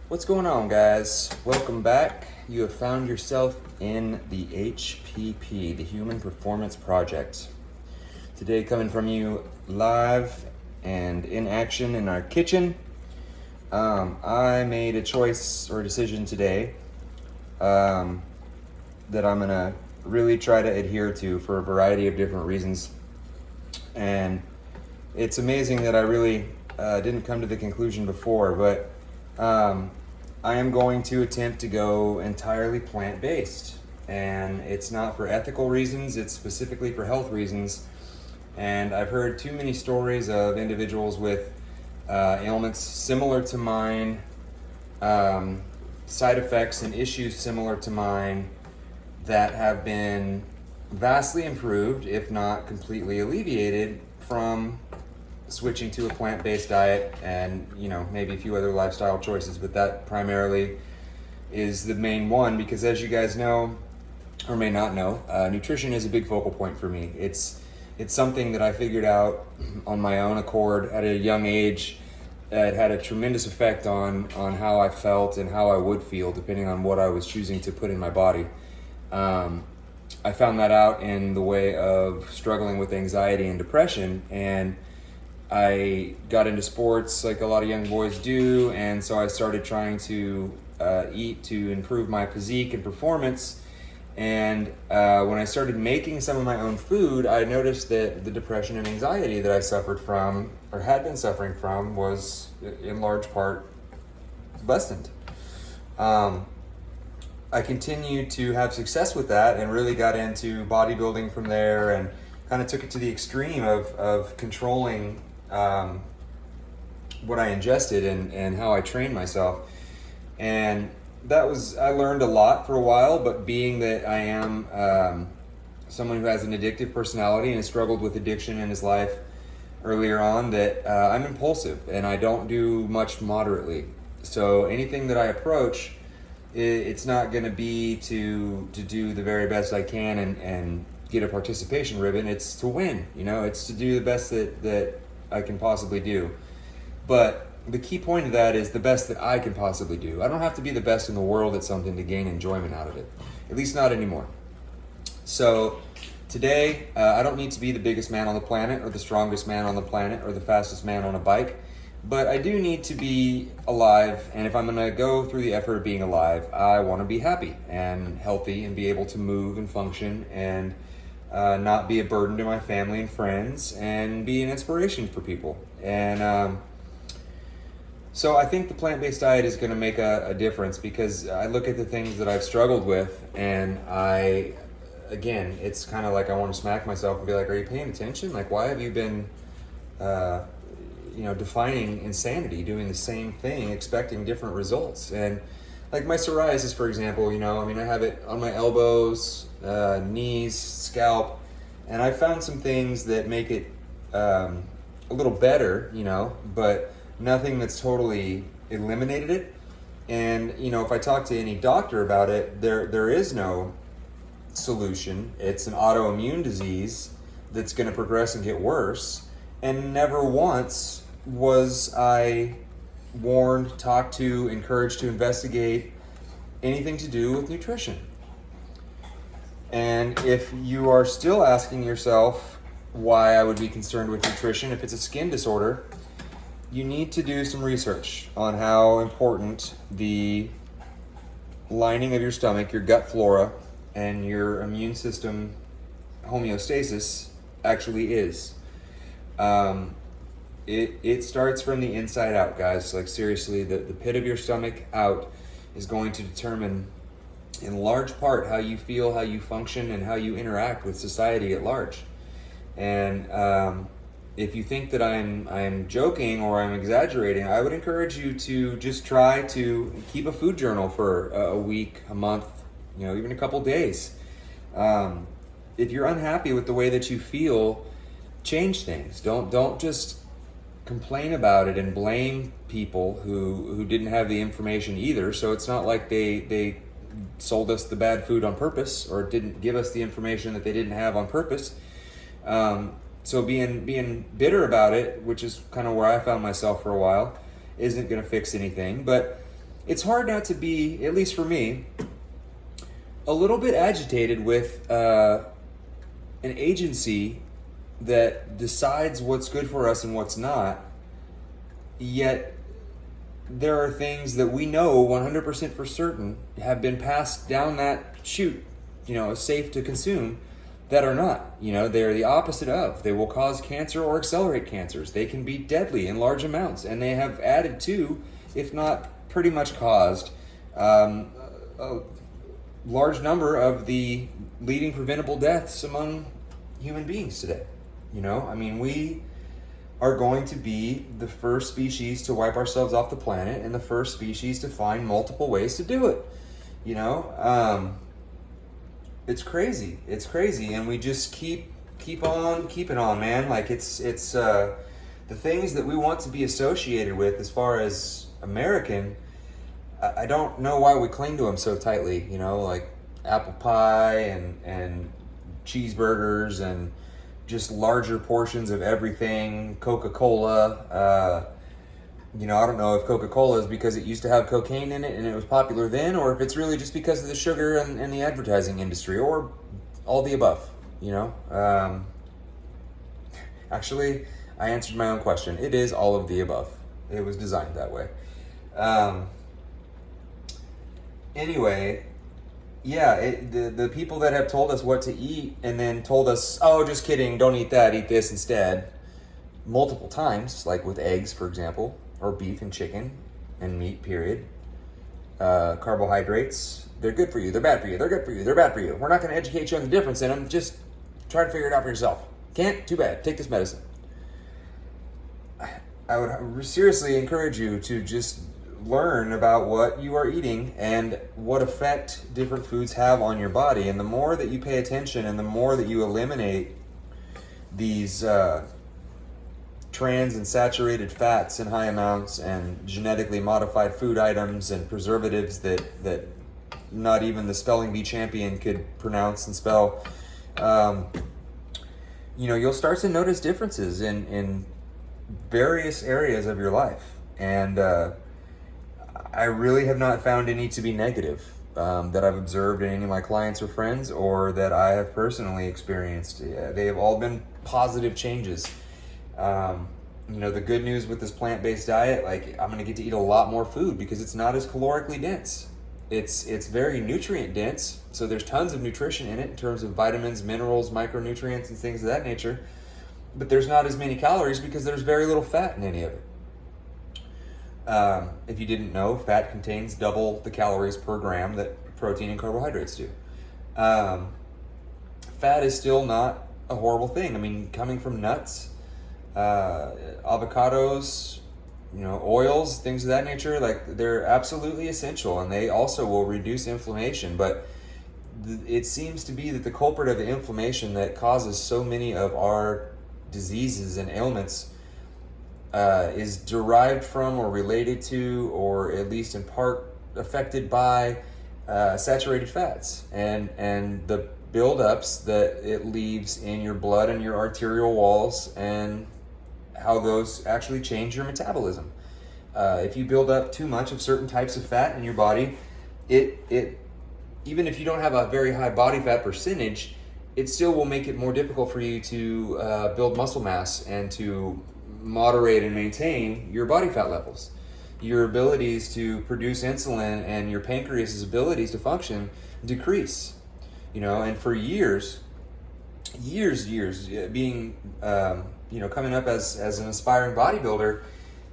What's going on, guys? Welcome back. You have found yourself in the HPP, the Human Performance Project. Today, coming from you live and in action in our kitchen. I made a choice or decision today that I'm going to really try to adhere to for a variety of different reasons. And it's amazing that I really didn't come to the conclusion before, but I am going to attempt to go entirely plant-based, and it's not for ethical reasons, it's specifically for health reasons. And I've heard too many stories of individuals with ailments similar to mine, side effects and issues similar to mine that have been vastly improved, if not completely alleviated, from switching to a plant-based diet and, maybe a few other lifestyle choices, but that primarily is the main one because, as you guys know, or may not know, nutrition is a big focal point for me. It's something that I figured out on my own accord at a young age. It had a tremendous effect on how I felt and how I would feel depending on what I was choosing to put in my body. I found that out in the way of struggling with anxiety and depression, and I got into sports like a lot of young boys do, and so I started trying to eat to improve my physique and performance. And when I started making some of my own food, I noticed that the depression and anxiety that I suffered from, or had been suffering from, was in large part lessened. I continued to have success with that and really got into bodybuilding from there, and kind of took it to the extreme of controlling what I ingested and how I trained myself. And I learned a lot for a while, but being that I am someone who has an addictive personality and has struggled with addiction in his life earlier on, that I'm impulsive and I don't do much moderately. So anything that I approach, it's not going to be to do the very best I can and get a participation ribbon. It's to win, it's to do the best that I can possibly do. But the key point of that is the best that I can possibly do. I don't have to be the best in the world at something to gain enjoyment out of it, at least not anymore. So today, I don't need to be the biggest man on the planet or the strongest man on the planet or the fastest man on a bike, but I do need to be alive. And if I'm going to go through the effort of being alive, I want to be happy and healthy and be able to move and function and not be a burden to my family and friends and be an inspiration for people. And so I think the plant-based diet is going to make a difference, because I look at the things that I've struggled with, and it's kind of like I want to smack myself and be like, are you paying attention? Like, why have you been defining insanity, doing the same thing, expecting different results? And like my psoriasis, for example, I have it on my elbows, knees, scalp, and I found some things that make it a little better, but nothing that's totally eliminated it. And, if I talk to any doctor about it, there is no solution. It's an autoimmune disease that's going to progress and get worse. And never once was I warned, talked to, encouraged to investigate anything to do with nutrition. And if you are still asking yourself why I would be concerned with nutrition, if it's a skin disorder, you need to do some research on how important the lining of your stomach, your gut flora, and your immune system homeostasis actually is. It starts from the inside out, guys. Like, seriously, the pit of your stomach out is going to determine in large part how you feel, how you function, and how you interact with society at large. And if you think that I'm joking or I'm exaggerating, I would encourage you to just try to keep a food journal for a week, a month, even a couple days. If you're unhappy with the way that you feel, change things. Don't just complain about it and blame people who didn't have the information either. So it's not like they sold us the bad food on purpose or didn't give us the information that they didn't have on purpose. So being bitter about it, which is kind of where I found myself for a while, isn't going to fix anything. But it's hard not to be, at least for me, a little bit agitated with an agency that decides what's good for us and what's not, yet there are things that we know 100% for certain have been passed down that chute, safe to consume, that are not. They're the opposite of. They will cause cancer or accelerate cancers. They can be deadly in large amounts, and they have added to, if not pretty much caused, a large number of the leading preventable deaths among human beings today. We are going to be the first species to wipe ourselves off the planet and the first species to find multiple ways to do it. It's crazy. It's crazy, and we just keep on keeping on, man. Like it's the things that we want to be associated with as far as American. I don't know why we cling to them so tightly. Like apple pie and cheeseburgers and just larger portions of everything. Coca-Cola. I don't know if Coca-Cola is because it used to have cocaine in it and it was popular then, or if it's really just because of the sugar and the advertising industry, or all the above, Actually, I answered my own question. It is all of the above. It was designed that way. Anyway, yeah, the people that have told us what to eat and then told us, oh, just kidding, don't eat that, eat this instead, multiple times, like with eggs, for example, or beef and chicken and meat, period. Carbohydrates, they're good for you, they're bad for you, they're good for you, they're bad for you. We're not going to educate you on the difference in them. Just try to figure it out for yourself. Can't? Too bad. Take this medicine. I would seriously encourage you to just learn about what you are eating and what effect different foods have on your body. And the more that you pay attention and the more that you eliminate these trans and saturated fats in high amounts and genetically modified food items and preservatives that not even the spelling bee champion could pronounce and spell, you'll start to notice differences in various areas of your life. And I really have not found any to be negative that I've observed in any of my clients or friends, or that I have personally experienced. They have all been positive changes. The good news with this plant-based diet, like, I'm going to get to eat a lot more food because it's not as calorically dense. It's very nutrient dense, so there's tons of nutrition in it in terms of vitamins, minerals, micronutrients, and things of that nature. But there's not as many calories because there's very little fat in any of it. If you didn't know, fat contains double the calories per gram that protein and carbohydrates do. Fat is still not a horrible thing. I mean, coming from nuts, avocados, oils, things of that nature, like, they're absolutely essential, and they also will reduce inflammation. But it seems to be that the culprit of the inflammation that causes so many of our diseases and ailments is derived from or related to, or at least in part affected by, saturated fats and the buildups that it leaves in your blood and your arterial walls, and how those actually change your metabolism. If you build up too much of certain types of fat in your body, it even if you don't have a very high body fat percentage, it still will make it more difficult for you to build muscle mass and to moderate and maintain your body fat levels. Your abilities to produce insulin and your pancreas's abilities to function decrease. And for years, being, coming up as an aspiring bodybuilder,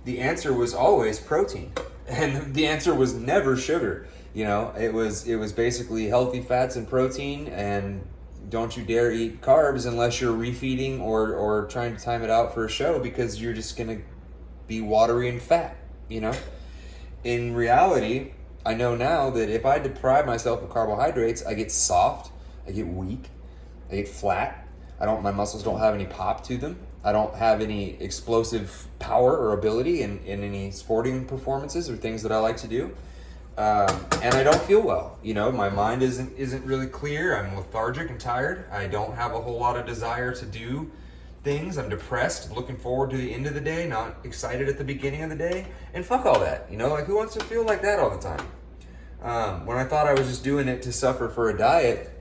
the answer was always protein, and the answer was never sugar. It was basically healthy fats and protein, and don't you dare eat carbs unless you're refeeding or trying to time it out for a show, because you're just gonna be watery and fat. In reality, I know now that if I deprive myself of carbohydrates, I get soft, I get weak, I get flat. My muscles don't have any pop to them. I don't have any explosive power or ability in any sporting performances or things that I like to do. And I don't feel well. My mind isn't really clear. I'm lethargic and tired. I don't have a whole lot of desire to do things. I'm depressed, looking forward to the end of the day, not excited at the beginning of the day. And fuck all that, you know, like who wants to feel like that all the time? When I thought I was just doing it to suffer for a diet,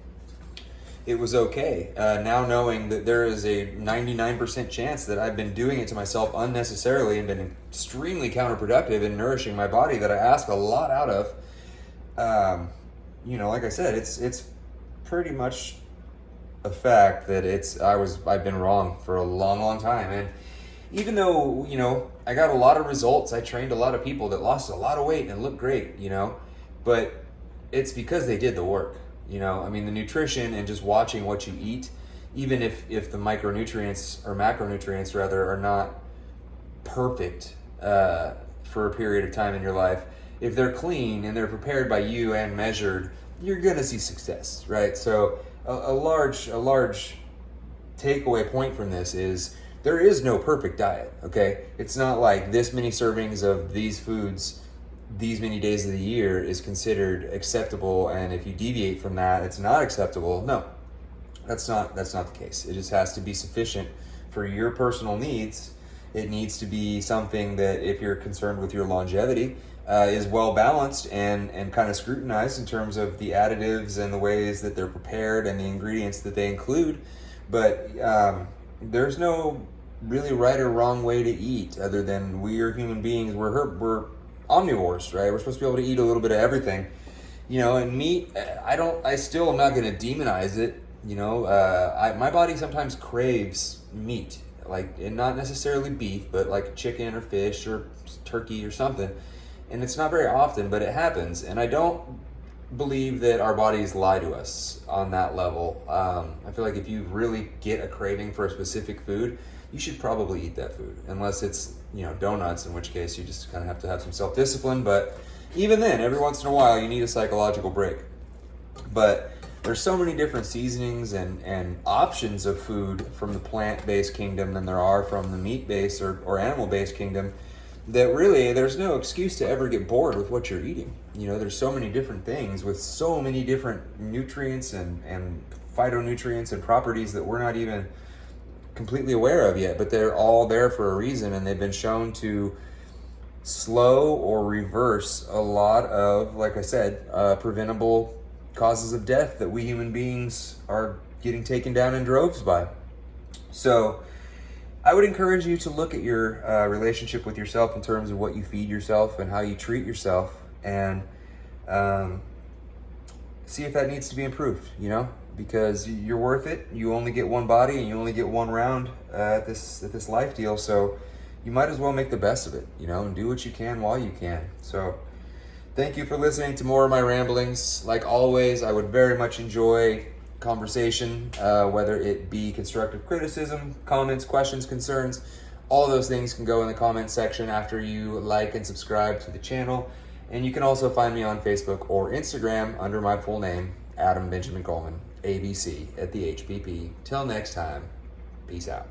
it was okay. Now knowing that there is a 99% chance that I've been doing it to myself unnecessarily and been extremely counterproductive in nourishing my body that I ask a lot out of, you know, like I said, it's pretty much a fact that I've been wrong for a long time. And even though, you know, I got a lot of results, I trained a lot of people that lost a lot of weight and looked great, you know, but it's because they did the work. You know, I mean, the nutrition and just watching what you eat, even if the micronutrients or macronutrients rather are not perfect for a period of time in your life, if they're clean and they're prepared by you and measured, you're gonna see success, right? So a large takeaway point from this is there is no perfect diet. Okay, it's not like this many servings of these foods these many days of the year is considered acceptable, and if you deviate from that, it's not acceptable. No, that's not the case. It just has to be sufficient for your personal needs. It needs to be something that, if you're concerned with your longevity, is well balanced and kind of scrutinized in terms of the additives and the ways that they're prepared and the ingredients that they include. But there's no really right or wrong way to eat, other than we are human beings. We're omnivores, right? We're supposed to be able to eat a little bit of everything, you know. And meat, I still am not going to demonize it, you know. My body sometimes craves meat, like, and not necessarily beef, but like chicken or fish or turkey or something. And it's not very often, but it happens. And I don't believe that our bodies lie to us on that level. I feel like if you really get a craving for a specific food, you should probably eat that food, unless it's, you know, donuts, in which case you just kind of have to have some self-discipline. But even then, every once in a while, you need a psychological break. But there's so many different seasonings and options of food from the plant-based kingdom than there are from the meat-based or animal-based kingdom, that really there's no excuse to ever get bored with what you're eating. You know, there's so many different things with so many different nutrients and phytonutrients and properties that we're not even completely aware of yet, but they're all there for a reason, and they've been shown to slow or reverse a lot of, like I said, preventable causes of death that we human beings are getting taken down in droves by. So I would encourage you to look at your relationship with yourself in terms of what you feed yourself and how you treat yourself, and see if that needs to be improved, you know, because you're worth it. You only get one body and you only get one round at this life deal. So you might as well make the best of it, you know, and do what you can while you can. So thank you for listening to more of my ramblings. Like always, I would very much enjoy conversation, whether it be constructive criticism, comments, questions, concerns. All those things can go in the comment section after you like and subscribe to the channel. And you can also find me on Facebook or Instagram under my full name, Adam Benjamin Coleman, ABC at the HPP. Till next time, peace out.